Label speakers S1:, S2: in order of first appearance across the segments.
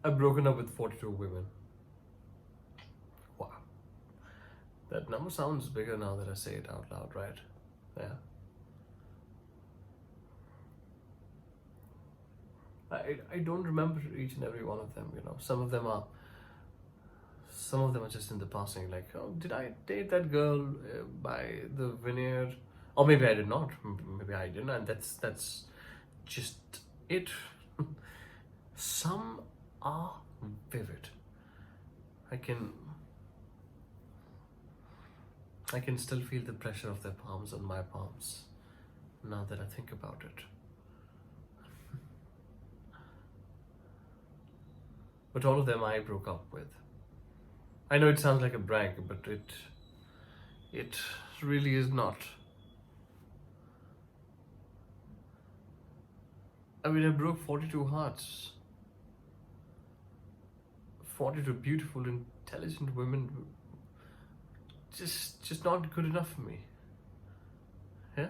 S1: I've broken up with 42 women. Wow. That number sounds bigger now that I say it out loud, right? Yeah. I don't remember each and every one of them, you know. Some of them are just in the passing, like, oh, did I date that girl by the vineyard? Or maybe I did not. Maybe I didn't, and that's just it. Some are vivid. I can I can still feel the pressure of their palms on my palms now that I think about it. But all of them I broke up with. I know it sounds like a brag, but it really is not. I mean, I broke 42 hearts. 42 beautiful, intelligent women. Just not good enough for me. Yeah?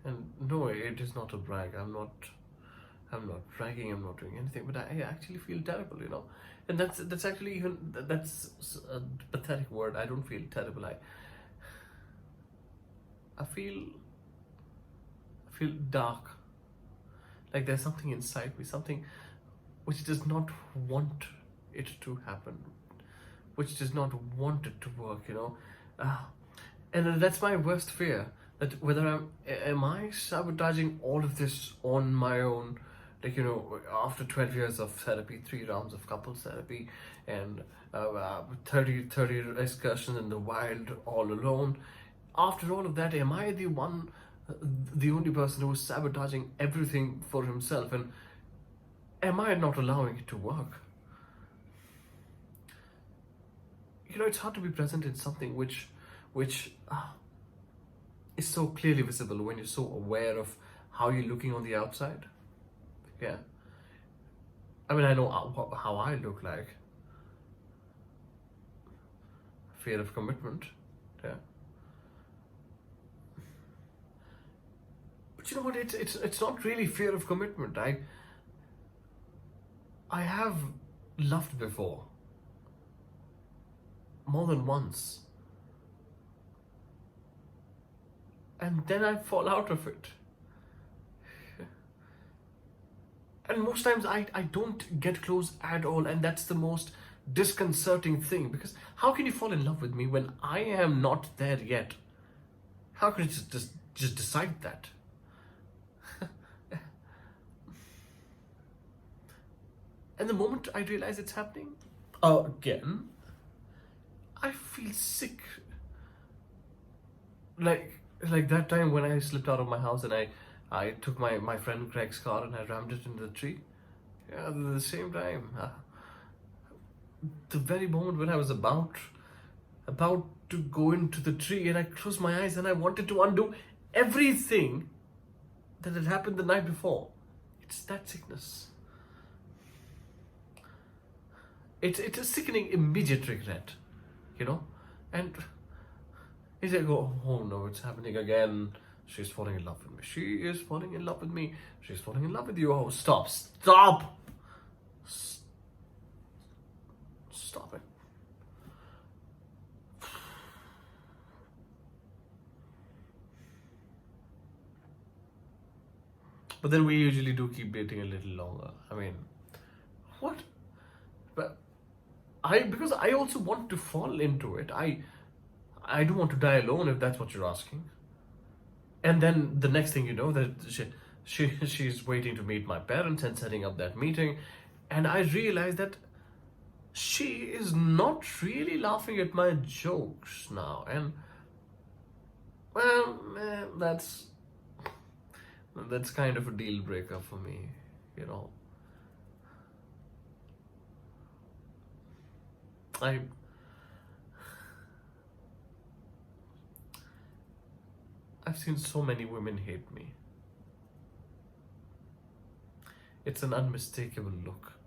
S1: And no, it is not a brag. I'm not bragging, I'm not doing anything, but I actually feel terrible, you know. And that's actually that's a pathetic word. I don't feel terrible. I feel dark. Like there's something inside me, something which does not want it to happen, which does not want it to work, you know. And that's my worst fear, that whether am I sabotaging all of this on my own, like, you know, after 12 years of therapy, 3 rounds of couples therapy, and 30 excursions in the wild all alone. After all of that, am I the only person who is sabotaging everything for himself, and am I not allowing it to work? You know, it's hard to be present in something which is so clearly visible when you're so aware of how you're looking on the outside. Yeah. I mean, I know how I look like. Fear of commitment. Yeah. But you know what? It's not really fear of commitment. I have loved before. More than once. And then I fall out of it. And most times I don't get close at all, and that's the most disconcerting thing, because how can you fall in love with me when I am not there yet? How can you just decide that? And the moment I realize it's happening, again, I feel sick. Like that time when I slipped out of my house and I took my friend Greg's car and I rammed it into the tree. Yeah, at the same time. The very moment when I was about to go into the tree, and I closed my eyes and I wanted to undo everything that had happened the night before. It's that sickness. It's a sickening immediate regret, you know? And it's like, oh no, it's happening again. She's falling in love with me. She is falling in love with me. She's falling in love with you. Oh, stop. Stop it. But then we usually do keep dating a little longer. I mean, what? But because I also want to fall into it. I don't want to die alone, if that's what you're asking. And then the next thing you know, that she's waiting to meet my parents and setting up that meeting, and I realize that she is not really laughing at my jokes now, and well, that's kind of a deal breaker for me, you know. I've seen so many women hate me. It's an unmistakable look.